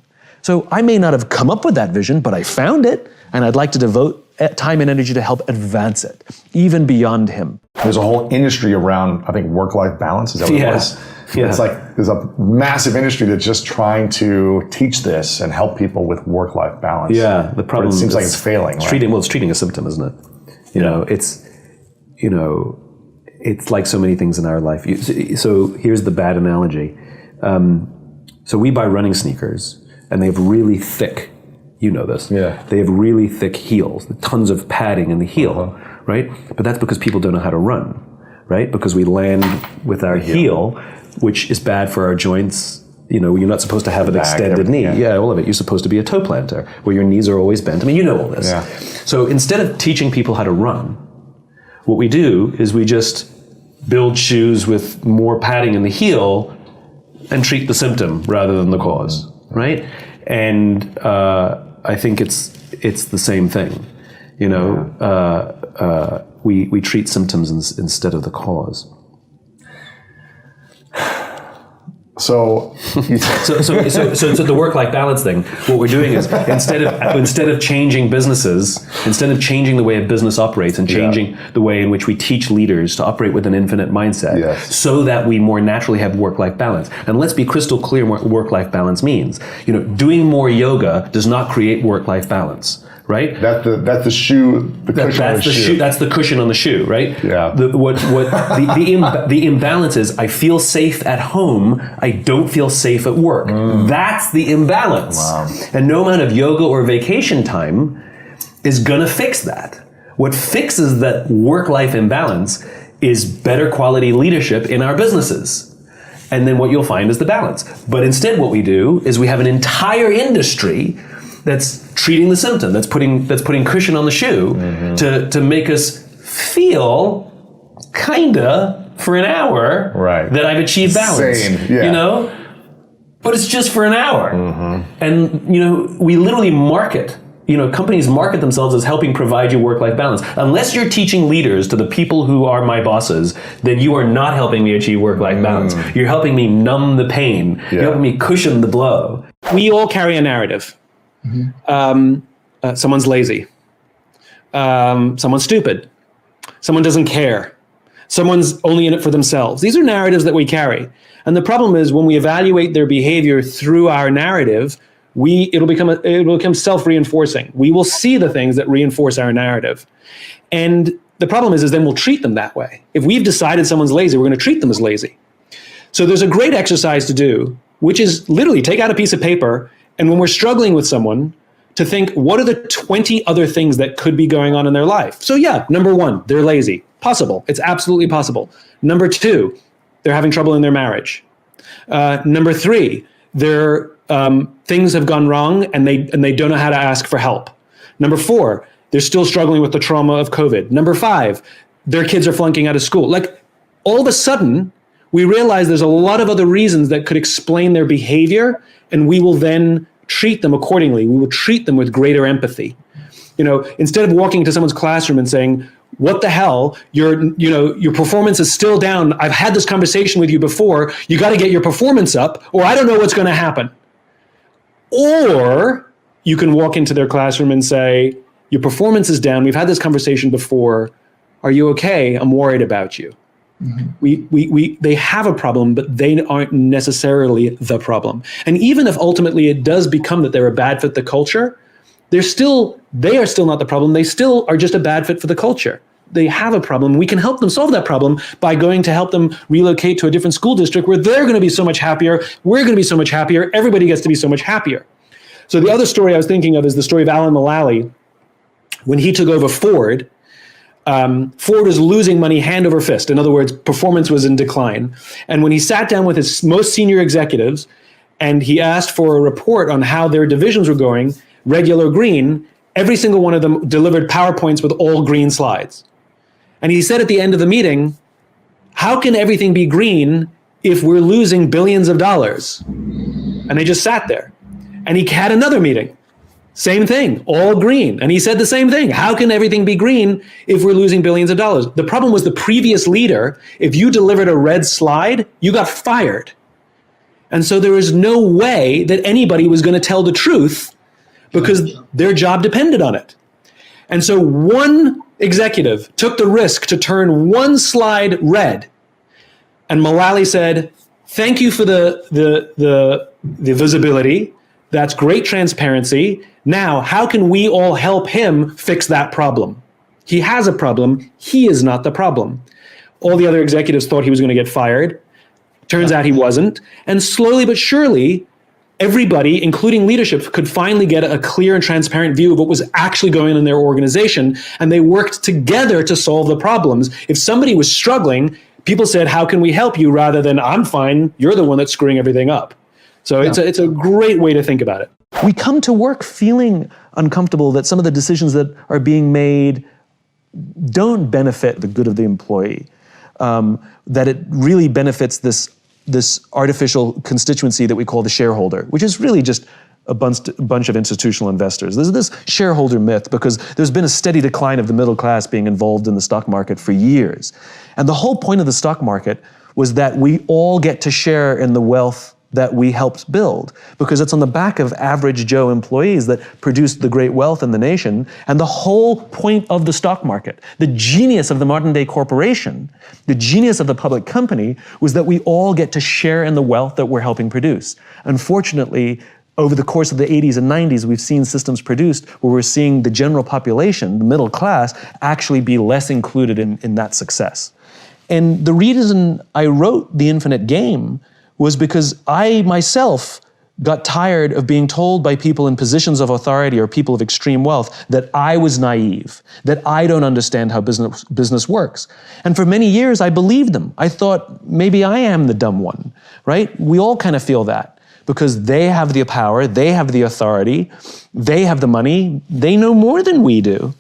So I may not have come up with that vision, but I found it, and I'd like to devote time and energy to help advance it, even beyond him. There's a whole industry around, I think, work-life balance. Is that what it was? Yeah. It's like there's a massive industry that's just trying to teach this and help people with work-life balance. Yeah, the problem but it seems like it's failing. Right? It's treating a symptom, isn't it? It's like so many things in our life. So here's the bad analogy. So we buy running sneakers, and they have really thick, you know this. Yeah. They have really thick heels, tons of padding in the heel, right? But that's because people don't know how to run, right? Because we land with our heel, which is bad for our joints. You know, you're not supposed to have an extended knee. Yeah, all of it. You're supposed to be a toe planter, where your knees are always bent. I mean, you know all this. Yeah. So instead of teaching people how to run, what we do is we just build shoes with more padding in the heel and treat the symptom rather than the cause, right? And I think it's the same thing. You know, we treat symptoms instead of the cause. So the work-life balance thing, what we're doing is instead of changing businesses, instead of changing the way a business operates and changing the way in which we teach leaders to operate with an infinite mindset, so that we more naturally have work-life balance. And let's be crystal clear what work-life balance means. You know, doing more yoga does not create work-life balance. Right? That's the shoe. That's the shoe. That's the cushion on the shoe, right? Yeah. The imbalance is I feel safe at home. I don't feel safe at work. That's the imbalance. Wow. And no amount of yoga or vacation time is gonna fix that. What fixes that work-life imbalance is better quality leadership in our businesses. And then what you'll find is the balance. But instead what we do is we have an entire industry that's treating the symptom, that's putting cushion on the shoe to make us feel kinda for an hour that I've achieved balance. You know? But it's just for an hour. And you know, we literally market. You know, companies market themselves as helping provide you work-life balance. Unless you're teaching leaders to the people who are my bosses, then you are not helping me achieve work-life balance. You're helping me numb the pain. You're helping me cushion the blow. We all carry a narrative. Someone's lazy. Someone's stupid. Someone doesn't care. Someone's only in it for themselves. These are narratives that we carry. And the problem is when we evaluate their behavior through our narrative, it'll become self-reinforcing. We will see the things that reinforce our narrative. And the problem is then we'll treat them that way. If we've decided someone's lazy, we're going to treat them as lazy. So there's a great exercise to do, which is literally take out a piece of paper, and when we're struggling with someone, to think, what are the 20 other things that could be going on in their life? So yeah, number one, they're lazy. Possible. It's absolutely possible. Number two, they're having trouble in their marriage. Number three, their things have gone wrong and they don't know how to ask for help. Number four, they're still struggling with the trauma of COVID. Number five, their kids are flunking out of school. Like all of a sudden, we realize there's a lot of other reasons that could explain their behavior, and we will then treat them accordingly. We will treat them with greater empathy. You know, instead of walking into someone's classroom and saying, what the hell, your performance is still down. I've had this conversation with you before. You got to get your performance up, or I don't know what's going to happen. Or you can walk into their classroom and say, your performance is down. We've had this conversation before. Are you okay? I'm worried about you. They have a problem, but they aren't necessarily the problem. And even if ultimately it does become that they're a bad fit for the culture, they are still not the problem. They still are just a bad fit for the culture. They have a problem. We can help them solve that problem by going to help them relocate to a different school district where they're going to be so much happier. We're going to be so much happier. Everybody gets to be so much happier. So the other story I was thinking of is the story of Alan Mulally. When he took over Ford, Ford was losing money hand over fist. In other words, performance was in decline. And when he sat down with his most senior executives and he asked for a report on how their divisions were going, red, yellow, green, every single one of them delivered PowerPoints with all green slides. And he said at the end of the meeting, how can everything be green if we're losing billions of dollars? And they just sat there. And he had another meeting. Same thing, all green. And he said the same thing. How can everything be green if we're losing billions of dollars? The problem was the previous leader, if you delivered a red slide, you got fired. And so there was no way that anybody was going to tell the truth because their job depended on it. And so one executive took the risk to turn one slide red. And Mullally said, thank you for the visibility. That's great transparency. Now, how can we all help him fix that problem? He has a problem. He is not the problem. All the other executives thought he was going to get fired. Turns out he wasn't. And slowly but surely, everybody, including leadership, could finally get a clear and transparent view of what was actually going on in their organization. And they worked together to solve the problems. If somebody was struggling, people said, how can we help you? Rather than, I'm fine, you're the one that's screwing everything up. So it's a great way to think about it. We come to work feeling uncomfortable that some of the decisions that are being made don't benefit the good of the employee, that it really benefits this artificial constituency that we call the shareholder, which is really just a bunch of institutional investors. There's this shareholder myth because there's been a steady decline of the middle class being involved in the stock market for years. And the whole point of the stock market was that we all get to share in the wealth that we helped build, because it's on the back of average Joe employees that produced the great wealth in the nation. And the whole point of the stock market, the genius of the modern day corporation, the genius of the public company, was that we all get to share in the wealth that we're helping produce. Unfortunately, over the course of the 80s and 90s, we've seen systems produced where we're seeing the general population, the middle class, actually be less included in that success. And the reason I wrote The Infinite Game was because I myself got tired of being told by people in positions of authority or people of extreme wealth that I was naive, that I don't understand how business works. And for many years, I believed them. I thought, maybe I am the dumb one, right? We all kind of feel that because they have the power, they have the authority, they have the money, they know more than we do,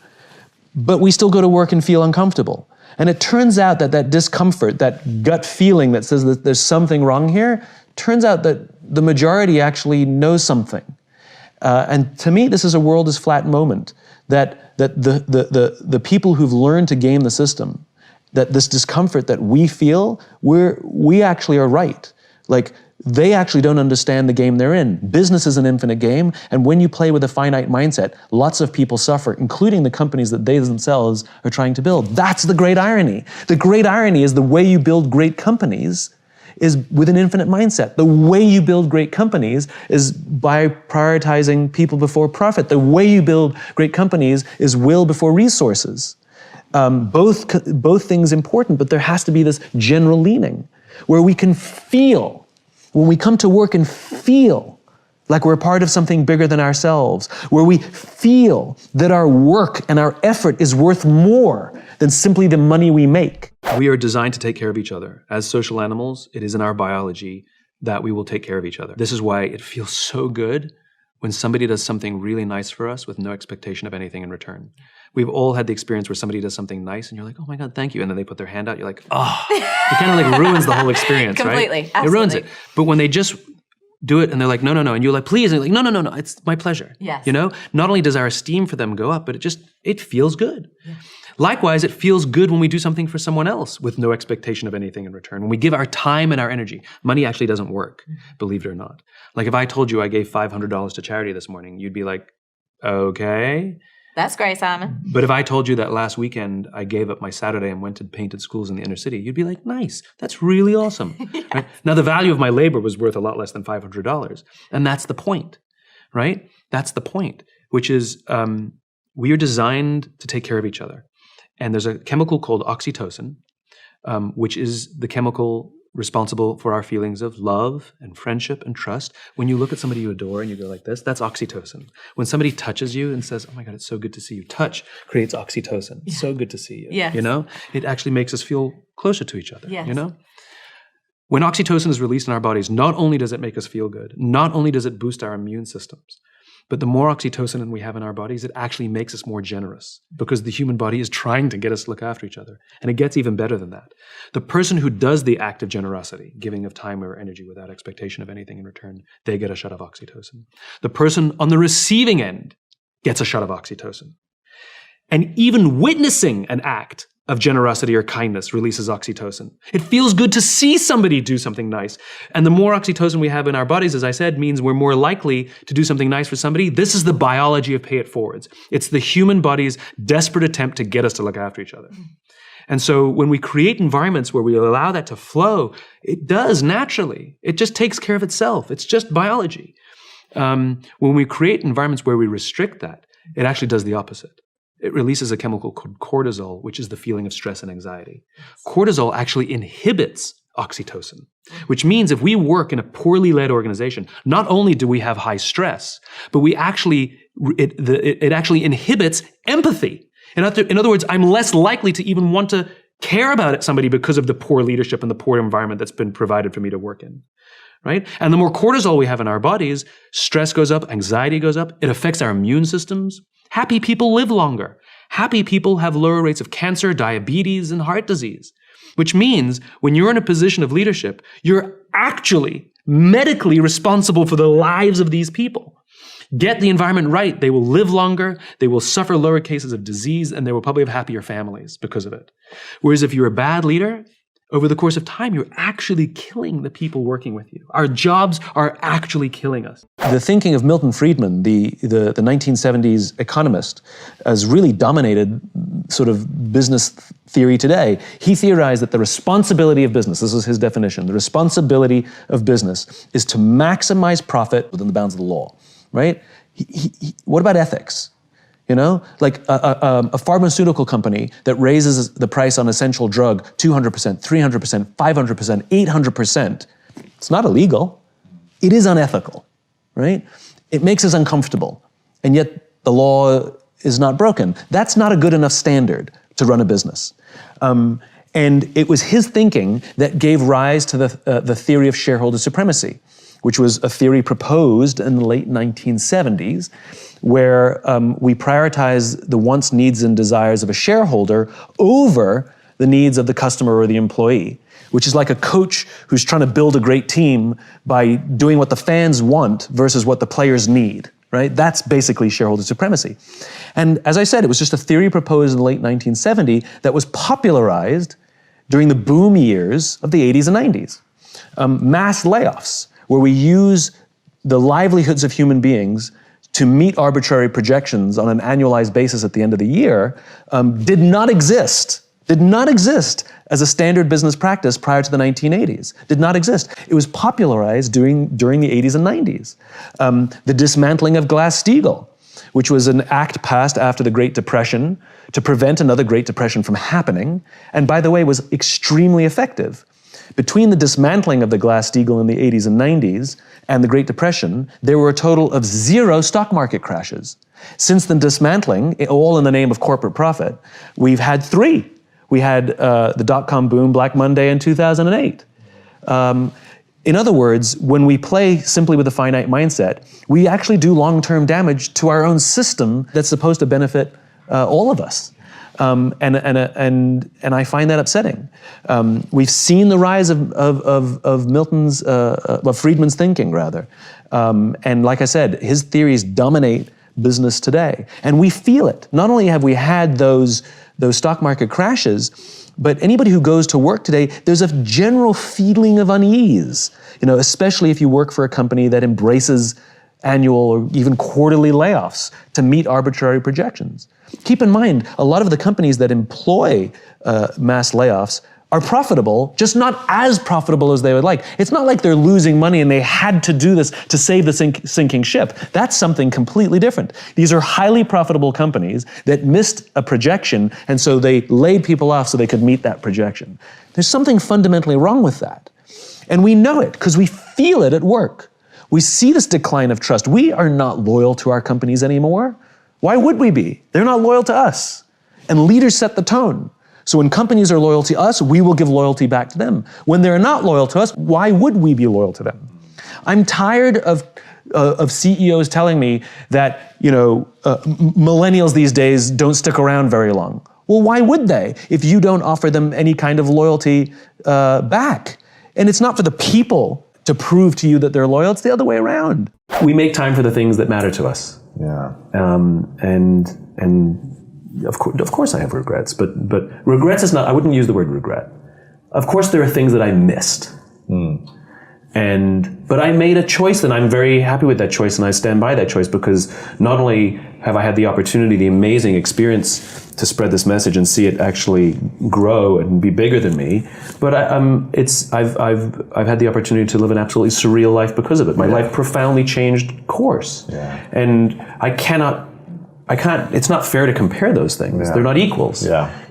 but we still go to work and feel uncomfortable. And it turns out that that discomfort, that gut feeling that says that there's something wrong here, turns out that the majority actually knows something. And to me, this is a world is flat moment, that the people who've learned to game the system, that this discomfort that we feel, we actually are right. Like, they actually don't understand the game they're in. Business is an infinite game, and when you play with a finite mindset, lots of people suffer, including the companies that they themselves are trying to build. That's the great irony. The great irony is the way you build great companies is with an infinite mindset. The way you build great companies is by prioritizing people before profit. The way you build great companies is will before resources. Both things important, but there has to be this general leaning where we can feel. When we come to work and feel like we're part of something bigger than ourselves, where we feel that our work and our effort is worth more than simply the money we make. We are designed to take care of each other. As social animals, it is in our biology that we will take care of each other. This is why it feels so good when somebody does something really nice for us with no expectation of anything in return. We've all had the experience where somebody does something nice and you're like, oh my God, thank you. And then they put their hand out, you're like, oh, it kind of like ruins the whole experience, Completely, right? absolutely. It ruins it. But when they just do it and they're like, no, and you're like, please, and you're like, no, it's my pleasure. Yes. You know, not only does our esteem for them go up, but it feels good. Yeah. Likewise, it feels good when we do something for someone else with no expectation of anything in return. When we give our time and our energy, money actually doesn't work, believe it or not. Like if I told you I gave $500 to charity this morning, you'd be like, okay. That's great, Simon. But if I told you that last weekend I gave up my Saturday and went to painted schools in the inner city, you'd be like, nice, that's really awesome. Yes. Right? Now the value of my labor was worth a lot less than $500. And that's the point, right? That's the point, which is we are designed to take care of each other. And there's a chemical called oxytocin, which is the chemical responsible for our feelings of love and friendship and trust. When you look at somebody you adore and you go like this, that's oxytocin. When somebody touches you and says, oh my God, it's so good to see you. Touch creates oxytocin. Yeah. So good to see you. Yes. You know, it actually makes us feel closer to each other. Yes. You know, when oxytocin is released in our bodies, not only does it make us feel good, not only does it boost our immune systems, But the more oxytocin we have in our bodies, it actually makes us more generous because the human body is trying to get us to look after each other. And it gets even better than that. The person who does the act of generosity, giving of time or energy without expectation of anything in return, they get a shot of oxytocin. The person on the receiving end gets a shot of oxytocin. And even witnessing an act of generosity or kindness releases oxytocin. It feels good to see somebody do something nice. And the more oxytocin we have in our bodies, as I said, means we're more likely to do something nice for somebody. This is the biology of pay it forwards. It's the human body's desperate attempt to get us to look after each other. And so when we create environments where we allow that to flow, it does naturally. It just takes care of itself. It's just biology. When we create environments where we restrict that, it actually does the opposite. It releases a chemical called cortisol, which is the feeling of stress and anxiety. Cortisol actually inhibits oxytocin, which means if we work in a poorly led organization, not only do we have high stress, but it actually inhibits empathy. In other words, I'm less likely to even want to care about somebody because of the poor leadership and the poor environment that's been provided for me to work in. Right? And the more cortisol we have in our bodies, stress goes up, anxiety goes up, it affects our immune systems. Happy people live longer. Happy people have lower rates of cancer, diabetes, and heart disease. Which means when you're in a position of leadership, you're actually medically responsible for the lives of these people. Get the environment right, they will live longer, they will suffer lower cases of disease, and they will probably have happier families because of it. Whereas if you're a bad leader, over the course of time, you're actually killing the people working with you. Our jobs are actually killing us. The thinking of Milton Friedman, the 1970s economist, has really dominated sort of business theory today. He theorized that the responsibility of business, this is his definition, the responsibility of business is to maximize profit within the bounds of the law, right? What about ethics? You know, like a pharmaceutical company that raises the price on essential drug 200%, 300%, 500%, 800%. It's not illegal. It is unethical, right? It makes us uncomfortable. And yet the law is not broken. That's not a good enough standard to run a business. And it was his thinking that gave rise to the theory of shareholder supremacy, which was a theory proposed in the late 1970s, where we prioritize the wants, needs, and desires of a shareholder over the needs of the customer or the employee, which is like a coach who's trying to build a great team by doing what the fans want versus what the players need, right? That's basically shareholder supremacy. And as I said, it was just a theory proposed in the late 1970s that was popularized during the boom years of the 80s and 90s. Mass layoffs, where we use the livelihoods of human beings to meet arbitrary projections on an annualized basis at the end of the year, did not exist as a standard business practice prior to the 1980s. Did not exist. It was popularized during the 80s and 90s. The dismantling of Glass-Steagall, which was an act passed after the Great Depression to prevent another Great Depression from happening, and by the way, was extremely effective. Between the dismantling of the Glass-Steagall in the 80s and 90s and the Great Depression, there were a total of 0 stock market crashes. Since the dismantling, all in the name of corporate profit, we've had 3. We had the dot-com boom, Black Monday in 2008. In other words, when we play simply with a finite mindset, we actually do long-term damage to our own system that's supposed to benefit all of us. And I find that upsetting. We've seen the rise of Friedman's thinking, rather. And like I said, his theories dominate business today. And we feel it. Not only have we had those stock market crashes, but anybody who goes to work today, there's a general feeling of unease, especially if you work for a company that embraces annual or even quarterly layoffs to meet arbitrary projections. Keep in mind, a lot of the companies that employ mass layoffs are profitable, just not as profitable as they would like. It's not like they're losing money and they had to do this to save the sinking ship. That's something completely different. These are highly profitable companies that missed a projection, and so they laid people off so they could meet that projection. There's something fundamentally wrong with that. And we know it because we feel it at work. We see this decline of trust. We are not loyal to our companies anymore. Why would we be? They're not loyal to us. And leaders set the tone. So when companies are loyal to us, we will give loyalty back to them. When they're not loyal to us, why would we be loyal to them? I'm tired of of CEOs telling me that, millennials these days don't stick around very long. Well, why would they if you don't offer them any kind of loyalty back? And it's not for the people to prove to you that they're loyal, it's the other way around. We make time for the things that matter to us. Yeah. And of course I have regrets, but regrets is not, I wouldn't use the word regret. Of course there are things that I missed. But I made a choice, and I'm very happy with that choice, and I stand by that choice, because not only have I had the opportunity, the amazing experience to spread this message and see it actually grow and be bigger than me, but I've had the opportunity to live an absolutely surreal life because of it. My life profoundly changed course, and I can't. It's not fair to compare those things. They're not equals.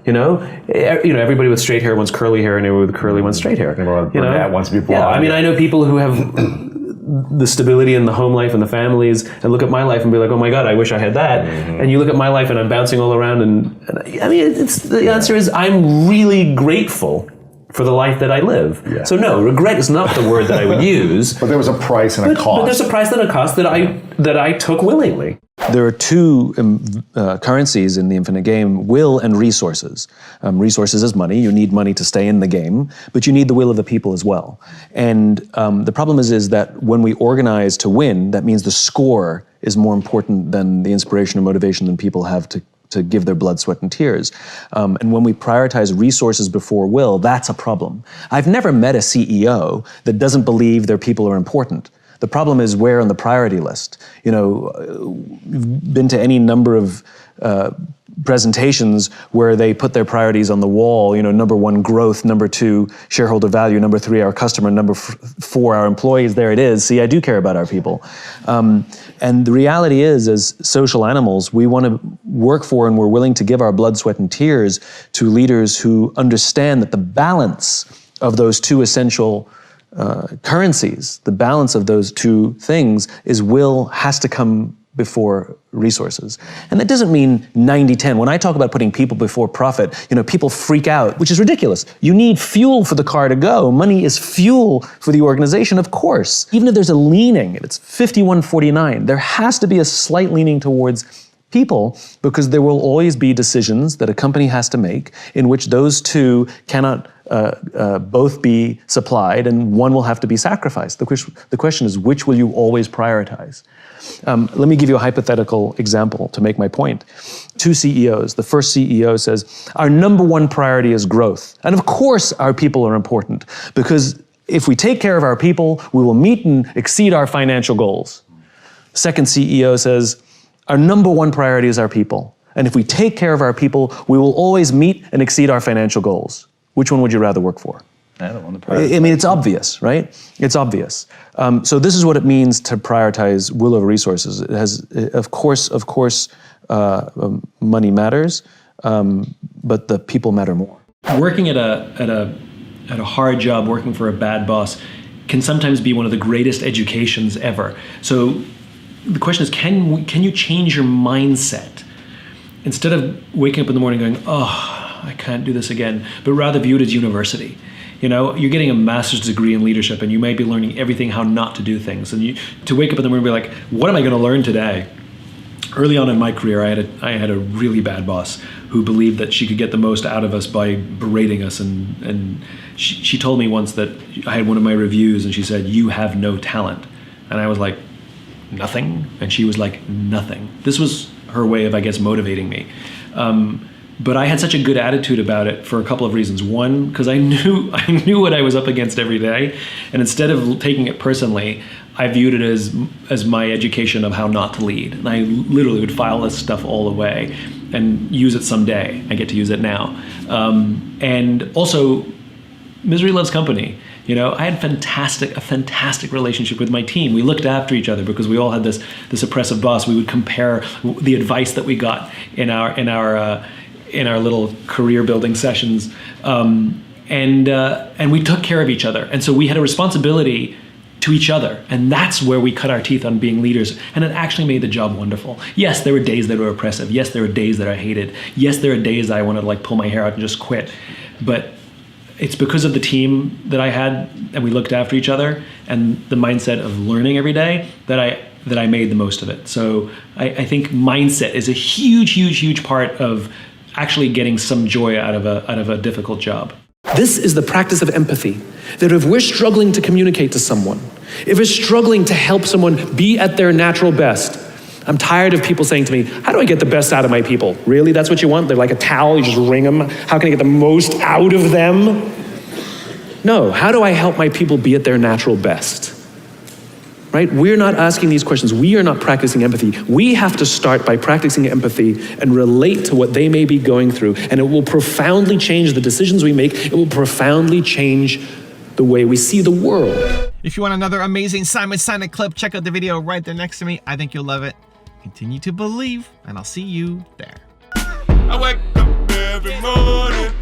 Everybody with straight hair wants curly hair, and everybody with curly wants straight hair. Brunette wants to be blonde. Yeah, I mean, I know people who have the stability in the home life and the families, and look at my life and be like, oh my God, I wish I had that. And you look at my life and I'm bouncing all around, and I mean, the answer is I'm really grateful for the life that I live. So no, regret is not the word that I would use. But there was a price and a cost. But there's a price and a cost that I took willingly. There are two currencies in the infinite game: will and resources. Resources is money. You need money to stay in the game, but you need the will of the people as well. And the problem is that when we organize to win, that means the score is more important than the inspiration or motivation that people have to give their blood, sweat, and tears. And when we prioritize resources before will, that's a problem. I've never met a CEO that doesn't believe their people are important. The problem is where on the priority list. You've been to any number of presentations where they put their priorities on the wall. Number 1, growth. Number 2, shareholder value. Number 3, our customer. Number 4, our employees. There it is. See, I do care about our people. And the reality is, as social animals, we want to work for, and we're willing to give our blood, sweat, and tears to leaders who understand that the balance of those two essential currencies, the balance of those two things is will has to come before resources. And that doesn't mean 90-10. When I talk about putting people before profit, people freak out, which is ridiculous. You need fuel for the car to go. Money is fuel for the organization, of course. Even if there's a leaning, it's 51-49, there has to be a slight leaning towards people, because there will always be decisions that a company has to make in which those two cannot both be supplied, and one will have to be sacrificed. The question is, which will you always prioritize? Let me give you a hypothetical example to make my point. 2 CEOs. The first CEO says, our number 1 priority is growth. And of course our people are important, because if we take care of our people, we will meet and exceed our financial goals. The second CEO says, our number 1 priority is our people. And if we take care of our people, we will always meet and exceed our financial goals. Which one would you rather work for? I don't want to prioritize. I mean, it's obvious, right? It's obvious. So this is what it means to prioritize will over resources. It has, of course, money matters, but the people matter more. Working at a hard job, working for a bad boss, can sometimes be one of the greatest educations ever. So the question is, can you change your mindset? Instead of waking up in the morning going, oh, I can't do this again, but rather view it as university. You're getting a master's degree in leadership, and you might be learning everything how not to do things. And to wake up in the morning and be like, what am I going to learn today? Early on in my career, I had a really bad boss who believed that she could get the most out of us by berating us. And she told me once that I had one of my reviews, and she said, you have no talent. And I was like, nothing? And she was like, nothing. This was her way of, I guess, motivating me. But I had such a good attitude about it for a couple of reasons. One, because I knew what I was up against every day, and instead of taking it personally, I viewed it as my education of how not to lead. And I literally would file this stuff all away and use it someday. I get to use it now. And also, misery loves company. I had a fantastic relationship with my team. We looked after each other because we all had this oppressive boss. We would compare the advice that we got in our little career building sessions, and we took care of each other. And so we had a responsibility to each other, and that's where we cut our teeth on being leaders. And it actually made the job wonderful. Yes, there were days that were oppressive. Yes, there were days that I hated. Yes, there were days that I wanted to pull my hair out and just quit. But it's because of the team that I had, and we looked after each other, and the mindset of learning every day that I made the most of it. So I think mindset is a huge part of actually getting some joy out of a difficult job. This is the practice of empathy. That if we're struggling to communicate to someone, if we're struggling to help someone be at their natural best, I'm tired of people saying to me, how do I get the best out of my people? Really? That's what you want? They're like a towel, you just wring them. How can I get the most out of them? No, how do I help my people be at their natural best? Right? We're not asking these questions. We are not practicing empathy. We have to start by practicing empathy and relate to what they may be going through. And it will profoundly change the decisions we make. It will profoundly change the way we see the world. If you want another amazing Simon Sinek clip, check out the video right there next to me. I think you'll love it. Continue to believe, and I'll see you there. I wake up every morning.